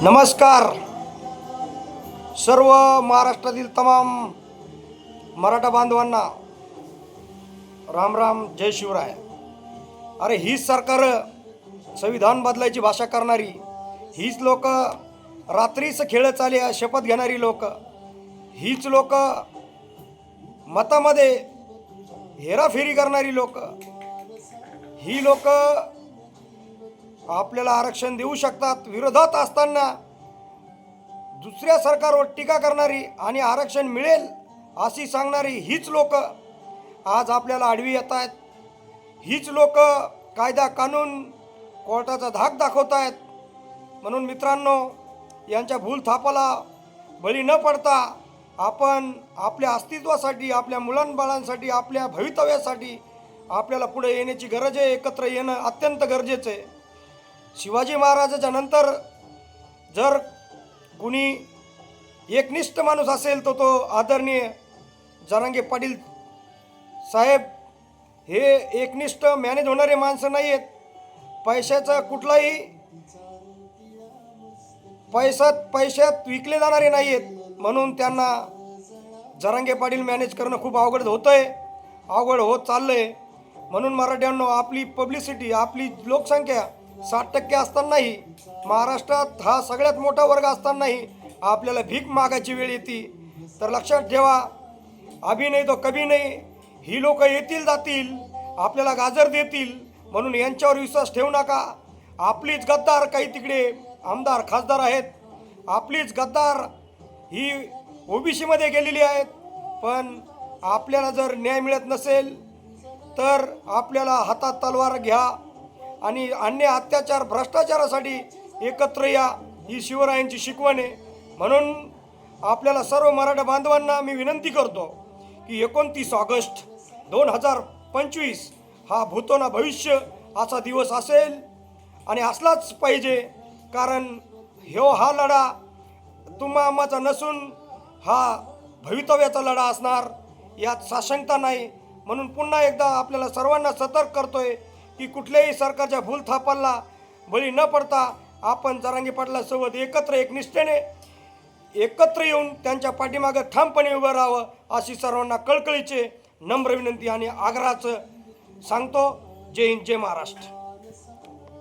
नमस्कार सर्व महाराष्ट्रातील तमाम मराठा बांधवांना राम राम, जय शिवराय। अरे हीच सरकार संविधान बदलायची भाषा करणारी, हीच लोक रात्रीच खेळत आली शपथ घेणारी लोक, हीच लोक मतामध्ये हेराफेरी करणारी लोक, ही लोक आपल्याला आरक्षण देऊ शकतात विरोधात असताना दुसऱ्या सरकारवर टीका करणारी आणि आरक्षण मिळेल अशी सांगणारी हीच लोक आज आपल्याला आडवी येत आहेत। हीच लोक कायदा कानून कोर्टाचा धाक दाखवत आहेत। म्हणून मित्रांनो, यांच्या भूल थापाला बळी न पडता आपण आपल्या अस्तित्वासाठी, आपल्या मुलांबाळांसाठी, आपल्या भवितव्यासाठी आपल्याला पुढे येण्याची गरज आहे। एकत्र येणं अत्यंत गरजेचं आहे। शिवाजी महाराजाच्या नंतर जर कुणी एकनिष्ठ माणूस असेल तो आदरणीय जरांगे पाटील साहेब। हे एकनिष्ठ मॅनेज होणारे माणसं नाही आहेत। पैशाचा कुठलाही पैशात विकले जाणारे नाही आहेत। म्हणून त्यांना जरांगे पाटील मॅनेज करणं खूप अवघड होतंय, अवघड होत चाललंय। म्हणून मराठ्यांनो, आपली पब्लिसिटी, आपली लोकसंख्या 60% असतानाही, महाराष्ट्रात हा सगळ्यात मोठा वर्ग असतानाही आपल्याला भीक मागायची वेळ येते। तर लक्षात ठेवा, अभी नाही तो कभी नाही। ही लोक येतील जातील, आपल्याला गाजर देतील, म्हणून यांच्यावर विश्वास ठेवू नका। आपलीच गद्दार काही तिकडे आमदार खासदार आहेत, आपलीच गद्दार ही ओबीसी मध्ये गेलेली आहेत। पण आपल्याला जर न्याय मिळत नसेल तर आपल्याला हातात तलवार घ्या आणि अन्य अत्याचार भ्रष्टाचारासाठी एकत्र या, ही शिवरायांची शिकवण आहे। म्हणून आपल्याला सर्व मराठा बांधवांना मी विनंती करतो की 29 ऑगस्ट 2025 हा भूतोना भविष्य असा दिवस असेल आणि असलाच पाहिजे। कारण हा लढा तुम्हा आम्हाचा नसून हा भवितव्याचा लढा असणार, यात साशंकता नाही। म्हणून पुन्हा एकदा आपल्याला सर्वांना सतर्क करतोय की कुठल्याही सरकारच्या भूलथापाला बळी न पडता आपण जरांगे पाटलांसोबत एकनिष्ठेने एकत्र येऊन त्यांच्या पाठीमागे ठामपणे उभं राहावं, अशी सर्वांना कळकळीचे नम्र विनंती आणि आग्रहाचं सांगतो। जय हिंद, जय महाराष्ट्र।